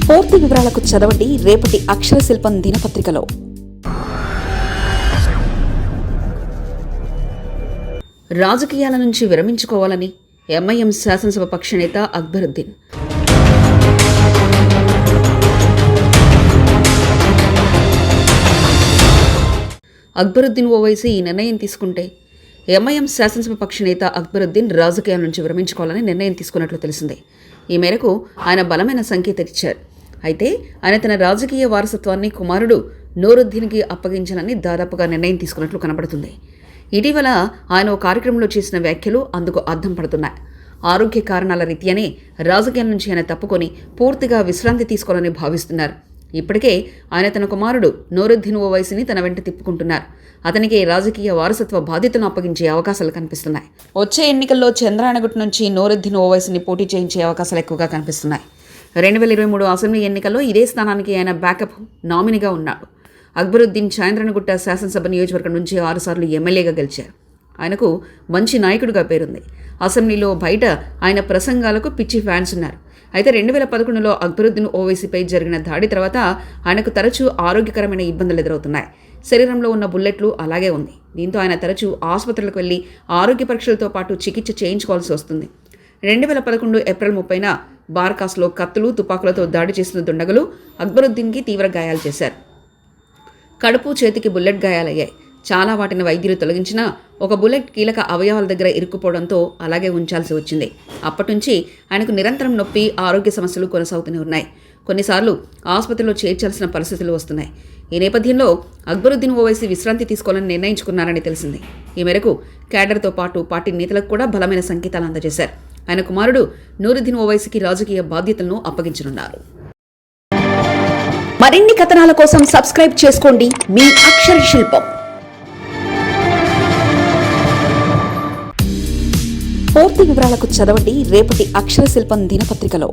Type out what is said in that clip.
పూర్తి వివరాలకు చదవండి రేపటి అక్షర శిల్పం దినపత్రికలో. రాజకీయాల నుంచి విరమించుకోవాలని ఎంఐఎం శాసనసభ పక్ష నేత అక్బరుద్దీన్. అక్బరుద్దీన్ ఓవైసీ ఈ నిర్ణయం తీసుకుంటే ఎంఐఎం శాసనసభ పక్ష నేత అక్బరుద్దీన్ రాజకీయాల నుంచి విరమించుకోవాలని నిర్ణయం తీసుకున్నట్లు తెలిసిందే. ఈ మేరకు ఆయన బలమైన సంకేతం ఇచ్చారు. అయితే ఆయన తన రాజకీయ వారసత్వాన్ని కుమారుడు నూరుద్దీన్కి అప్పగించాలని దాదాపుగా నిర్ణయం తీసుకున్నట్లు కనబడుతుంది. ఇటీవల ఆయన ఓ కార్యక్రమంలో చేసిన వ్యాఖ్యలు అందుకు అర్థం పడుతున్నాయి. ఆరోగ్య కారణాల రీత్యానే రాజకీయాల నుంచి ఆయన తప్పుకొని పూర్తిగా విశ్రాంతి తీసుకోవాలని భావిస్తున్నారు. ఇప్పటికే ఆయన తన కుమారుడు నూరుద్దీన్ ఓవైసీని తన వెంట తిప్పుకుంటున్నారు. అతనికి రాజకీయ వారసత్వ బాధ్యతలను అప్పగించే అవకాశాలు కనిపిస్తున్నాయి. వచ్చే ఎన్నికల్లో చంద్రాయణగుట్ట నుంచి నూరుద్దీన్ ఓవైసీని పోటీ చేయించే అవకాశాలు ఎక్కువగా కనిపిస్తున్నాయి. 2023 అసెంబ్లీ ఎన్నికల్లో ఇదే స్థానానికి ఆయన బ్యాకప్ నామినీగా ఉన్నాడు. అక్బరుద్దీన్ చంద్రాయణగుట్ట శాసనసభ నియోజకవర్గం నుంచి 6 సార్లు ఎమ్మెల్యేగా గెలిచారు. ఆయనకు మంచి నాయకుడిగా పేరుంది. అసెంబ్లీలో బయట ఆయన ప్రసంగాలకు పిచ్చి ఫ్యాన్స్ ఉన్నారు. అయితే 2011లో అక్బరుద్దీన్ ఓవైసీపై జరిగిన దాడి తర్వాత ఆయనకు తరచూ ఆరోగ్యకరమైన ఇబ్బందులు ఎదురవుతున్నాయి. శరీరంలో ఉన్న బుల్లెట్లు అలాగే ఉంది. దీంతో ఆయన తరచూ ఆసుపత్రులకు వెళ్లి ఆరోగ్య పరీక్షలతో పాటు చికిత్స చేయించుకోవాల్సి వస్తుంది. 2011 ఏప్రిల్ 30న బార్కాస్లో కత్తులు, తుపాకులతో దాడి చేసిన దుండగులు అక్బరుద్దీన్కి తీవ్ర గాయాలు చేశారు. కడుపు, చేతికి బుల్లెట్ గాయాలయ్యాయి. చాలా వాటిని వైద్యులు తొలగించినా ఒక బుల్లెట్ కీలక అవయవాల దగ్గర ఇరుక్కుపోవడంతో అలాగే ఉంచాల్సి వచ్చింది. అప్పటి నుంచి ఆయనకు నిరంతరం నొప్పి, ఆరోగ్య సమస్యలు కొనసాగుతూనే ఉన్నాయి. కొన్నిసార్లు ఆసుపత్రిలో చేర్చాల్సిన పరిస్థితులు వస్తున్నాయి. ఈ నేపథ్యంలో అక్బరుద్దీన్ ఓవైసీ విశ్రాంతి తీసుకోవాలని నిర్ణయించుకున్నారని తెలిసింది. ఈ మేరకు క్యాడర్తో పాటు పార్టీ నేతలకు కూడా బలమైన సంకేతాలు అందజేశారు. ఆయన కుమారుడు నూరుద్దీన్ ఓవైసీకి రాజకీయ బాధ్యతలను అప్పగించనున్నారు. మరిన్ని కథనాల కోసం సబ్స్క్రైబ్ చేసుకోండి మీ అక్షర శిల్పం. పూర్తి వివరాలకు చదవండి రేపటి అక్షర శిల్పం దినపత్రికలో.